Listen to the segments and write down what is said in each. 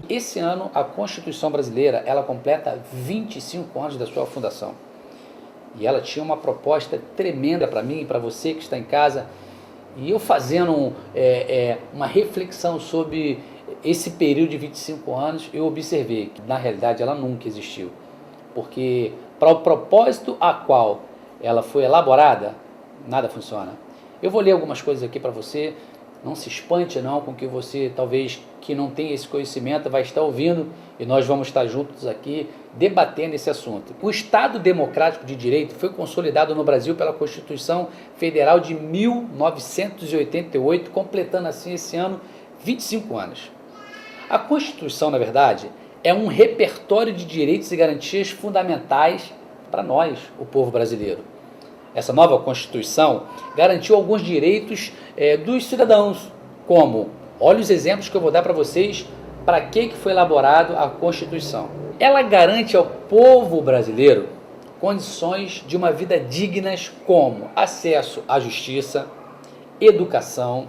esse ano a Constituição brasileira, ela completa 25 anos da sua fundação. E ela tinha uma proposta tremenda para mim e para você que está em casa. E eu fazendo uma reflexão sobre esse período de 25 anos, eu observei que na realidade ela nunca existiu. Porque para o propósito a qual ela foi elaborada, nada funciona. Eu vou ler algumas coisas aqui para você. Não se espante não com que você, talvez, que não tem esse conhecimento, vai estar ouvindo e nós vamos estar juntos aqui debatendo esse assunto. O Estado Democrático de Direito foi consolidado no Brasil pela Constituição Federal de 1988, completando assim esse ano 25 anos. A Constituição, na verdade, é um repertório de direitos e garantias fundamentais para nós, o povo brasileiro. Essa nova Constituição garantiu alguns direitos dos cidadãos, como, olha os exemplos que eu vou dar para vocês, para que foi elaborado a Constituição. Ela garante ao povo brasileiro condições de uma vida dignas como acesso à justiça, educação,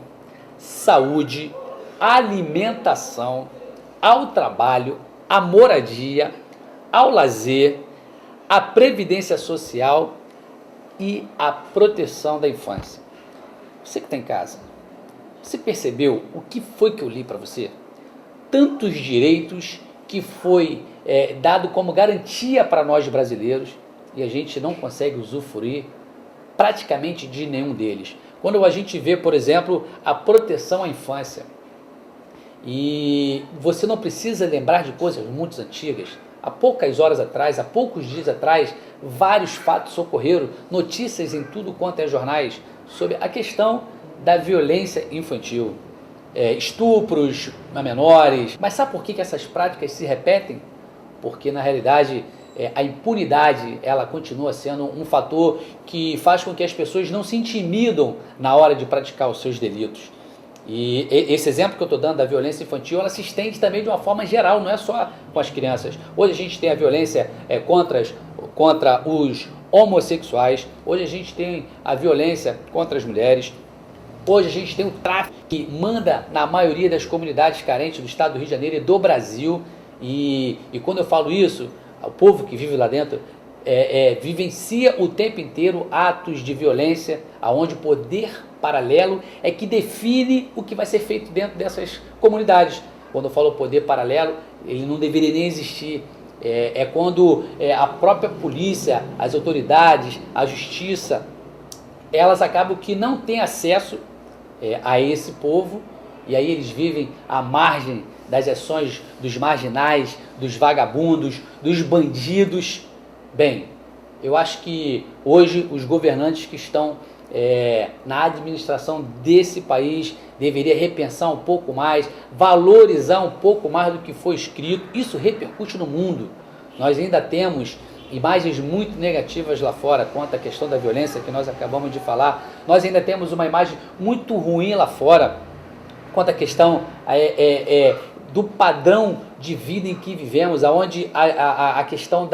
saúde, alimentação, ao trabalho, à moradia, ao lazer, à previdência social e a proteção da infância. Você que está em casa, você percebeu o que foi que eu li para você? Tantos direitos que foi dado como garantia para nós brasileiros e a gente não consegue usufruir praticamente de nenhum deles. Quando a gente vê, por exemplo, a proteção à infância, e você não precisa lembrar de coisas muito antigas. Há poucas horas atrás, há poucos dias atrás, vários fatos ocorreram, notícias em tudo quanto é jornais, sobre a questão da violência infantil, estupros a menores. Mas sabe por que essas práticas se repetem? Porque na realidade a impunidade ela continua sendo um fator que faz com que as pessoas não se intimidam na hora de praticar os seus delitos. E esse exemplo que eu estou dando da violência infantil, ela se estende também de uma forma geral, não é só com as crianças. Hoje a gente tem a violência contra os homossexuais, hoje a gente tem a violência contra as mulheres, hoje a gente tem o tráfico que manda na maioria das comunidades carentes do estado do Rio de Janeiro e do Brasil. E quando eu falo isso, o povo que vive lá dentro vivencia o tempo inteiro atos de violência, onde o poder paralelo é que define o que vai ser feito dentro dessas comunidades. Quando eu falo poder paralelo, ele não deveria nem existir. Quando a própria polícia, as autoridades, a justiça, elas acabam que não têm acesso a esse povo, e aí eles vivem à margem das ações dos marginais, dos vagabundos, dos bandidos. Bem, eu acho que hoje os governantes que estão na administração desse país deveria repensar um pouco mais, valorizar um pouco mais do que foi escrito. Isso repercute no mundo. Nós ainda temos imagens muito negativas lá fora quanto à questão da violência que nós acabamos de falar. Nós ainda temos uma imagem muito ruim lá fora quanto à questão do padrão de vida em que vivemos, onde a questão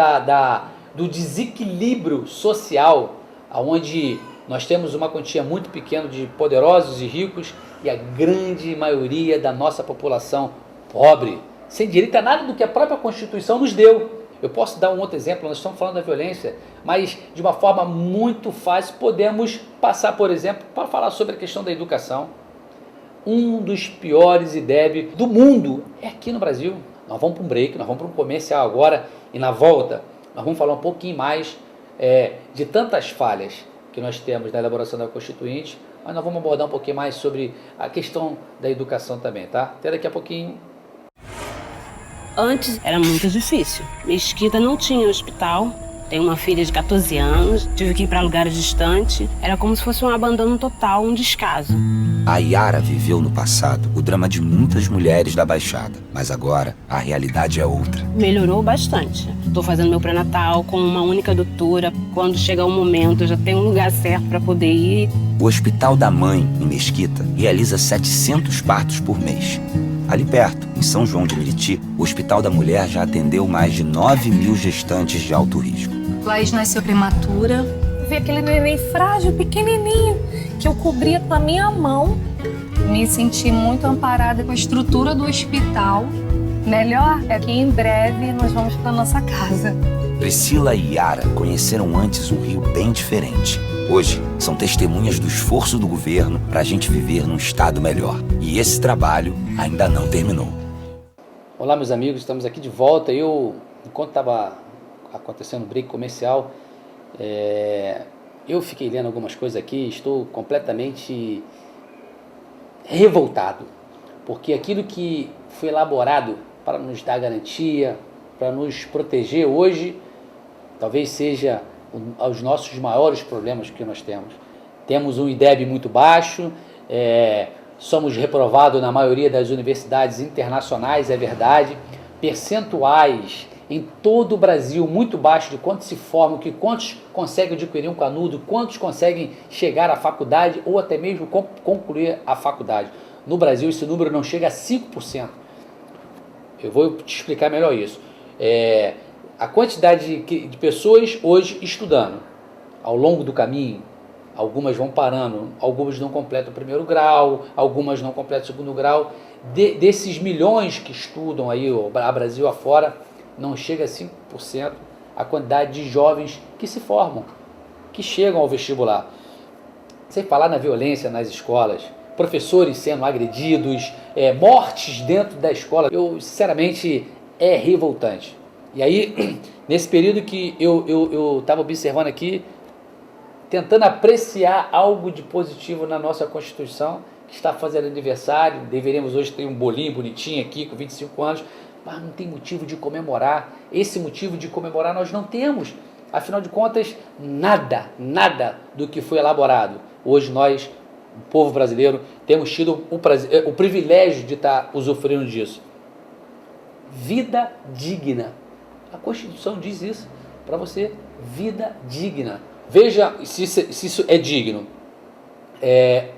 do desequilíbrio social, onde nós temos uma quantia muito pequena de poderosos e ricos e a grande maioria da nossa população pobre, sem direito a nada do que a própria Constituição nos deu. Eu posso dar um outro exemplo, nós estamos falando da violência, mas de uma forma muito fácil podemos passar, por exemplo, para falar sobre a questão da educação. Um dos piores IDEB do mundo é aqui no Brasil. Nós vamos para um break, nós vamos para um comercial agora e na volta nós vamos falar um pouquinho mais de tantas falhas que nós temos na elaboração da Constituinte, mas nós vamos abordar um pouquinho mais sobre a questão da educação também, tá? Até daqui a pouquinho. Antes era muito difícil. Mesquita não tinha hospital. Tenho uma filha de 14 anos, tive que ir para lugares distantes. Era como se fosse um abandono total, um descaso. A Yara viveu no passado o drama de muitas mulheres da Baixada, mas agora a realidade é outra. Melhorou bastante. Estou fazendo meu pré-natal com uma única doutora. Quando chegar o momento, eu já tenho um lugar certo para poder ir. O Hospital da Mãe, em Mesquita, realiza 700 partos por mês. Ali perto, em São João de Meriti, o Hospital da Mulher já atendeu mais de 9.000 gestantes de alto risco. Laís nasceu prematura. Eu vi aquele neném frágil, pequenininho, que eu cobria com a minha mão. Me senti muito amparada com a estrutura do hospital. Melhor é que em breve nós vamos para nossa casa. Priscila e Yara conheceram antes um Rio bem diferente. Hoje, são testemunhas do esforço do governo para a gente viver num estado melhor. E esse trabalho ainda não terminou. Olá, meus amigos, estamos aqui de volta. Enquanto estava acontecendo o break comercial, eu fiquei lendo algumas coisas aqui, estou completamente revoltado, porque aquilo que foi elaborado para nos dar garantia, para nos proteger hoje, talvez seja os nossos maiores problemas que nós temos. Temos um IDEB muito baixo, somos reprovados na maioria das universidades internacionais, é verdade, percentuais em todo o Brasil muito baixo de quantos se formam, que quantos conseguem adquirir um canudo, quantos conseguem chegar à faculdade ou até mesmo concluir a faculdade. No Brasil esse número não chega a 5%. Eu vou te explicar melhor isso. A quantidade de pessoas hoje estudando, ao longo do caminho, algumas vão parando, algumas não completam o primeiro grau, algumas não completam o segundo grau. Desses milhões que estudam aí, o Brasil afora, não chega a 5% a quantidade de jovens que se formam, que chegam ao vestibular. Sem falar na violência nas escolas, professores sendo agredidos, mortes dentro da escola. Sinceramente, é revoltante. E aí, nesse período que eu estava observando aqui, tentando apreciar algo de positivo na nossa Constituição, que está fazendo aniversário, deveríamos hoje ter um bolinho bonitinho aqui, com 25 anos, mas não tem motivo de comemorar. Esse motivo de comemorar nós não temos. Afinal de contas, nada do que foi elaborado. Hoje nós, o povo brasileiro, temos tido o privilégio de estar usufruindo disso. Vida digna. A Constituição diz isso para você, vida digna. Veja se isso é digno.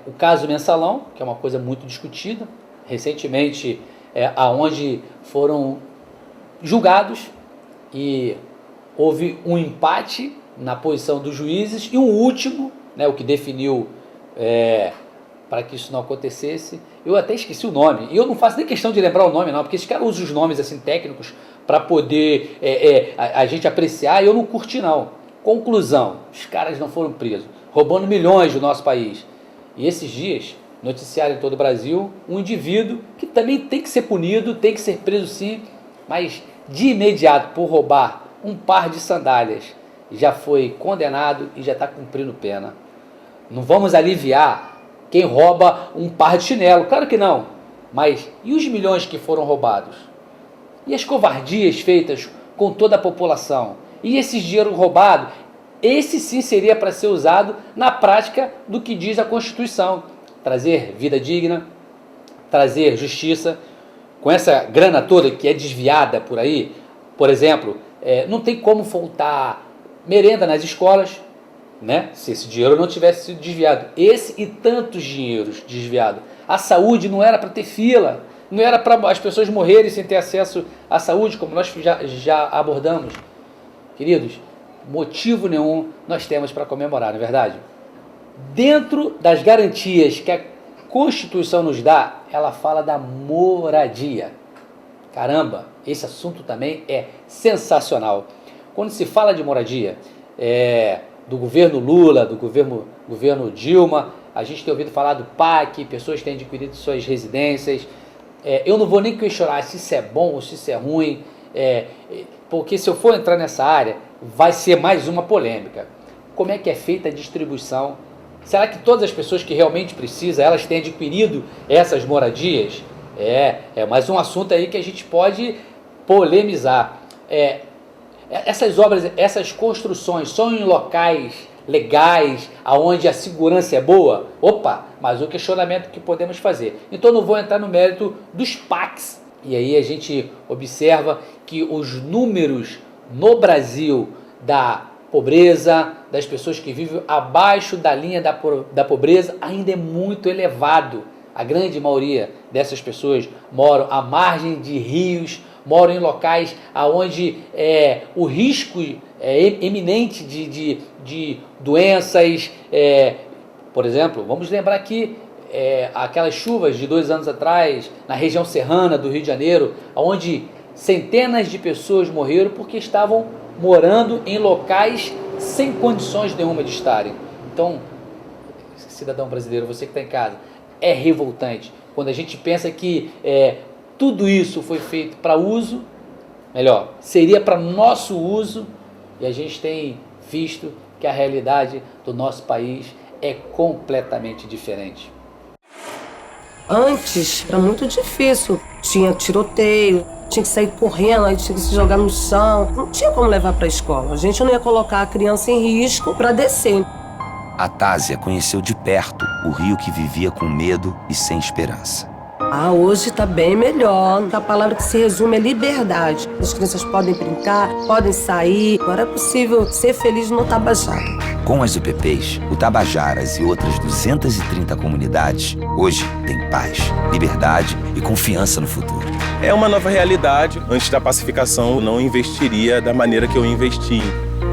O caso Mensalão, que é uma coisa muito discutida, recentemente, aonde foram julgados e houve um empate na posição dos juízes e um último, o que definiu para que isso não acontecesse. Eu até esqueci o nome, e eu não faço nem questão de lembrar o nome não, porque esses caras usam os nomes assim técnicos para poder a gente apreciar, e eu não curti não. Conclusão, os caras não foram presos, roubando milhões do nosso país. E esses dias, noticiaram em todo o Brasil, um indivíduo que também tem que ser punido, tem que ser preso sim, mas de imediato por roubar um par de sandálias, já foi condenado e já está cumprindo pena. Não vamos aliviar quem rouba um par de chinelo, claro que não, mas e os milhões que foram roubados? E as covardias feitas com toda a população? E esse dinheiro roubado? Esse sim seria para ser usado na prática do que diz a Constituição. Trazer vida digna, trazer justiça. Com essa grana toda que é desviada por aí, por exemplo, não tem como faltar merenda nas escolas, se esse dinheiro não tivesse sido desviado. Esse e tantos dinheiros desviados. A saúde não era para ter fila, não era para as pessoas morrerem sem ter acesso à saúde, como nós já abordamos. Queridos, motivo nenhum nós temos para comemorar, não é verdade? Dentro das garantias que a Constituição nos dá, ela fala da moradia. Caramba, esse assunto também é sensacional. Quando se fala de moradia, do governo Lula, do governo Dilma, a gente tem ouvido falar do PAC, pessoas têm adquirido suas residências. Eu não vou nem questionar se isso é bom ou se isso é ruim, porque se eu for entrar nessa área, vai ser mais uma polêmica. Como é que é feita a distribuição? Será que todas as pessoas que realmente precisam, elas têm adquirido essas moradias? É mais um assunto aí que a gente pode polemizar. Essas obras, essas construções são em locais legais, aonde a segurança é boa? Opa, mas o questionamento que podemos fazer. Então não vou entrar no mérito dos PACs. E aí a gente observa que os números no Brasil da pobreza, das pessoas que vivem abaixo da linha da pobreza, ainda é muito elevado. A grande maioria dessas pessoas moram à margem de rios, moram em locais onde o risco é eminente de doenças. Por exemplo, vamos lembrar aqui aquelas chuvas de 2 anos atrás, na região serrana do Rio de Janeiro, onde centenas de pessoas morreram porque estavam morando em locais sem condições nenhuma de estarem. Então, cidadão brasileiro, você que está em casa, é revoltante quando a gente pensa que tudo isso foi feito para uso, melhor, seria para nosso uso, e a gente tem visto que a realidade do nosso país é completamente diferente. Antes era muito difícil, tinha tiroteio, tinha que sair correndo, aí tinha que se jogar no chão, não tinha como levar para a escola, a gente não ia colocar a criança em risco para descer. A Tásia conheceu de perto o Rio que vivia com medo e sem esperança. Hoje tá bem melhor. A palavra que se resume é liberdade. As crianças podem brincar, podem sair. Agora é possível ser feliz no Tabajara. Com as UPPs, o Tabajaras e outras 230 comunidades, hoje tem paz, liberdade e confiança no futuro. É uma nova realidade. Antes da pacificação, eu não investiria da maneira que eu investi.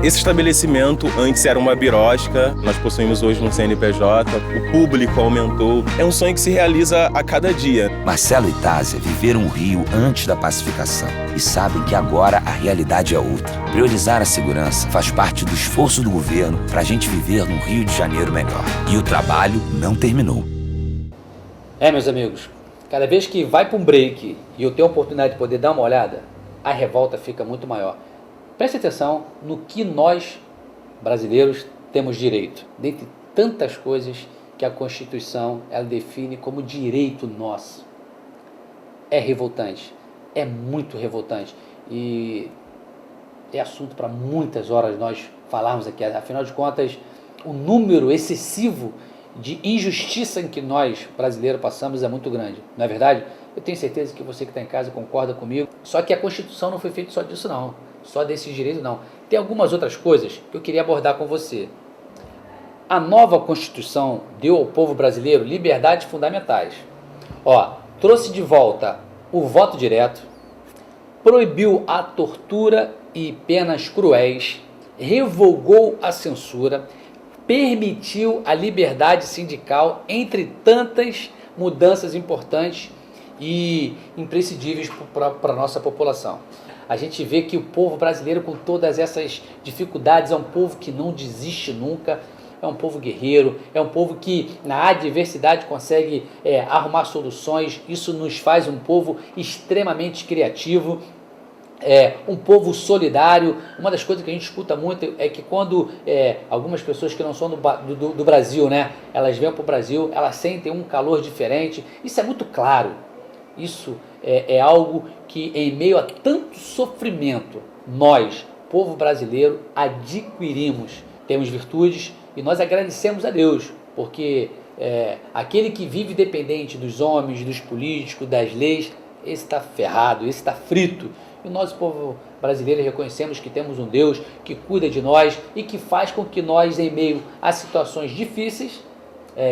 Esse estabelecimento antes era uma birosca, nós possuímos hoje um CNPJ, o público aumentou. É um sonho que se realiza a cada dia. Marcelo e Tásia viveram o Rio antes da pacificação e sabem que agora a realidade é outra. Priorizar a segurança faz parte do esforço do governo para a gente viver num Rio de Janeiro melhor. E o trabalho não terminou. Meus amigos, cada vez que vai para um break e eu tenho a oportunidade de poder dar uma olhada, a revolta fica muito maior. Preste atenção no que nós, brasileiros, temos direito. Dentre tantas coisas que a Constituição ela define como direito nosso. É revoltante, é muito revoltante. E é assunto para muitas horas nós falarmos aqui. Afinal de contas, o número excessivo de injustiça em que nós, brasileiros, passamos é muito grande. Não é verdade? Eu tenho certeza que você que está em casa concorda comigo. Só que a Constituição não foi feita só disso, não. Só desses direitos, não. Tem algumas outras coisas que eu queria abordar com você. A nova Constituição deu ao povo brasileiro liberdades fundamentais. Trouxe de volta o voto direto, proibiu a tortura e penas cruéis, revogou a censura, permitiu a liberdade sindical, entre tantas mudanças importantes e imprescindíveis para a nossa população. A gente vê que o povo brasileiro, com todas essas dificuldades, é um povo que não desiste nunca, é um povo guerreiro, é um povo que na adversidade consegue arrumar soluções. Isso nos faz um povo extremamente criativo, um povo solidário. Uma das coisas que a gente escuta muito é que quando algumas pessoas que não são do Brasil, né, elas vêm para o Brasil, elas sentem um calor diferente. Isso é muito claro. Isso é algo que, em meio a tanto sofrimento, nós, povo brasileiro, adquirimos. Temos virtudes e nós agradecemos a Deus, porque aquele que vive dependente dos homens, dos políticos, das leis, esse está ferrado, esse está frito. E nós, povo brasileiro, reconhecemos que temos um Deus que cuida de nós e que faz com que nós, em meio a situações difíceis,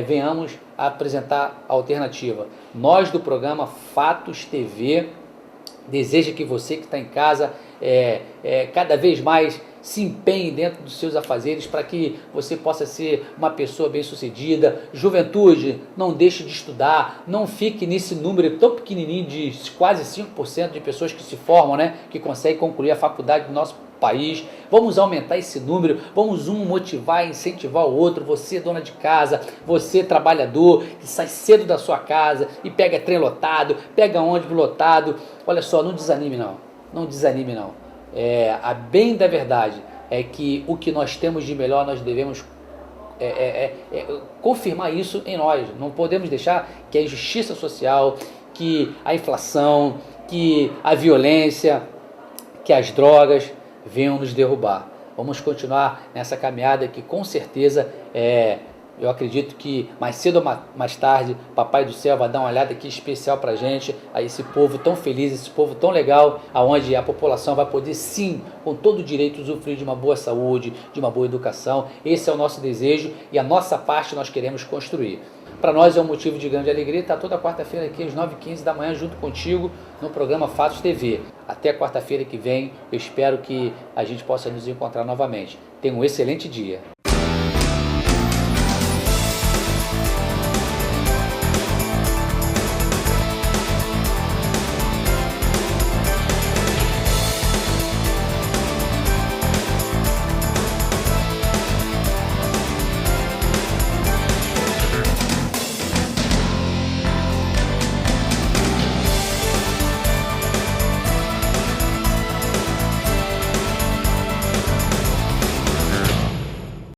venhamos a apresentar a alternativa. Nós do programa Fatos TV deseja que você que está em casa cada vez mais se empenhe dentro dos seus afazeres para que você possa ser uma pessoa bem-sucedida. Juventude, não deixe de estudar, não fique nesse número tão pequenininho de quase 5% de pessoas que se formam, né, que conseguem concluir a faculdade do nosso país. Vamos aumentar esse número, vamos motivar, incentivar o outro. Você, dona de casa, você, trabalhador, que sai cedo da sua casa e pega trem lotado, pega ônibus lotado. Olha só, não desanime não, não desanime não. A bem da verdade é que o que nós temos de melhor nós devemos confirmar isso em nós. Não podemos deixar que a injustiça social, que a inflação, que a violência, que as drogas venham nos derrubar. Vamos continuar nessa caminhada que com certeza eu acredito que mais cedo ou mais tarde Papai do Céu vai dar uma olhada aqui especial para a gente, a esse povo tão feliz, esse povo tão legal, aonde a população vai poder sim, com todo o direito, usufruir de uma boa saúde, de uma boa educação. Esse é o nosso desejo e a nossa parte nós queremos construir. Para nós é um motivo de grande alegria estar toda quarta-feira aqui às 9h15 da manhã junto contigo no programa Fatos TV. Até quarta-feira que vem, eu espero que a gente possa nos encontrar novamente. Tenha um excelente dia.